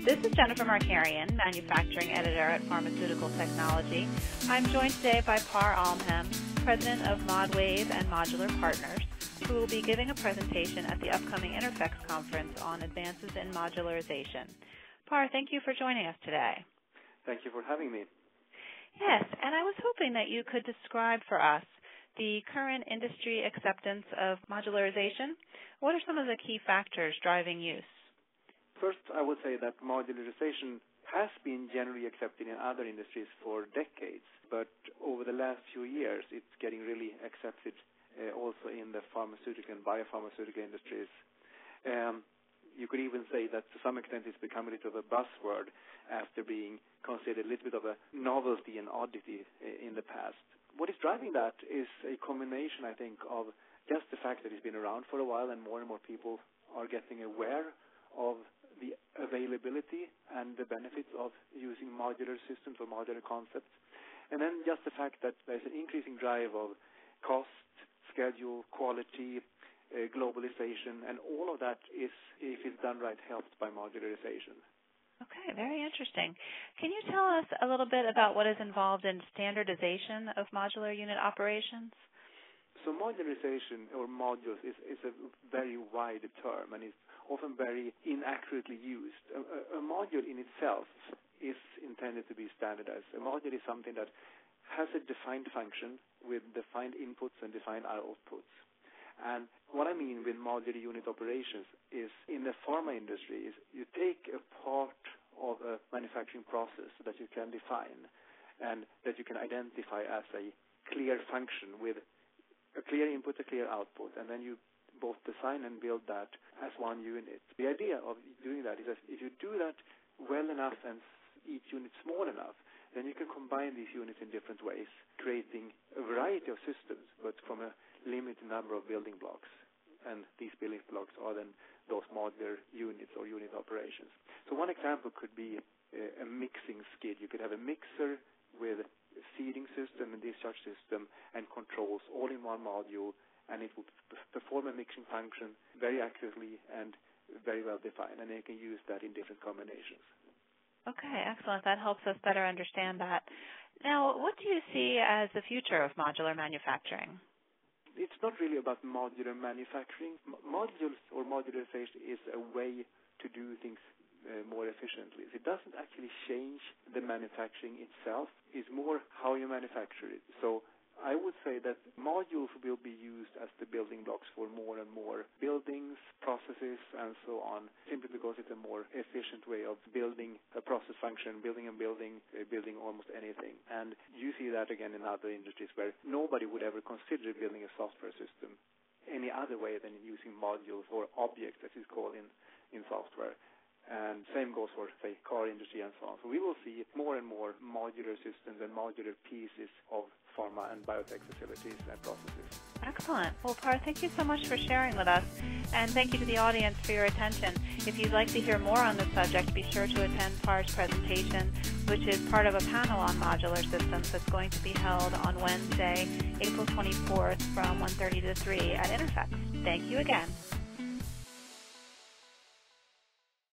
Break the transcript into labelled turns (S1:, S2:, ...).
S1: This is Jennifer Markarian, Manufacturing Editor at Pharmaceutical Technology. I'm joined today by Pär Almhem, President of ModWave and Modular Partners, who will be giving a presentation at the upcoming Interphex conference on advances in modularization. Pär, thank you for joining us today.
S2: Thank you for having me.
S1: Yes, and I was hoping that you could describe for us the current industry acceptance of modularization. What are some of the key factors driving use?
S2: First, I would say that modularization has been generally accepted in other industries for decades, but over the last few years, it's getting really accepted also in the pharmaceutical and biopharmaceutical industries. You could even say that to some extent it's become a little of a buzzword after being considered a little bit of a novelty and oddity in the past. What is driving that is a combination, I think, of just the fact that it's been around for a while and more people are getting aware of the availability and the benefits of using modular systems or modular concepts. And then just the fact that there's an increasing drive of cost, schedule, quality, globalization, and all of that is, if it's done right, helped by modularization.
S1: Okay, very interesting. Can you tell us a little bit about what is involved in standardization of modular unit operations?
S2: So modularization or modules is a very wide term and is often very inaccurately used. A module in itself is intended to be standardized. A module is something that has a defined function with defined inputs and defined outputs. And what I mean with modular unit operations is in the pharma industry is you take a part of a manufacturing process that you can define and that you can identify as a clear function with a clear input, a clear output, and then you both design and build that as one unit. The idea of doing that is that if you do that well enough and each unit small enough, then you can combine these units in different ways, creating a variety of systems, but from a limited number of building blocks. And these building blocks are then those modular units or unit operations. So one example could be a mixing skid. You could have a mixer with a feeding system and discharge system and controls all in one module, and it will perform a mixing function very accurately and very well defined, and you can use that in different combinations.
S1: Okay, excellent. That helps us better understand that. Now, what do you see as the future of modular manufacturing?
S2: It's not really about modular manufacturing. Modules or modularization is a way to do things more efficiently. It doesn't actually change the manufacturing itself. It's more how you manufacture it. So I would say that modules will be used as the building blocks for more and more buildings, processes, and so on, simply because it's a more efficient way of building a process function, building almost anything. And you see that again in other industries where nobody would ever consider building a software system any other way than using modules or objects, as it's called in software. And same goes for, say, car industry and so on. So we will see more and more modular systems and modular pieces of pharma and biotech facilities and processes.
S1: Excellent. Well, Pär, thank you so much for sharing with us, and thank you to the audience for your attention. If you'd like to hear more on this subject, be sure to attend Pär's presentation, which is part of a panel on modular systems that's going to be held on Wednesday, April 24th from 1:30 to 3 at Interphex. Thank you again.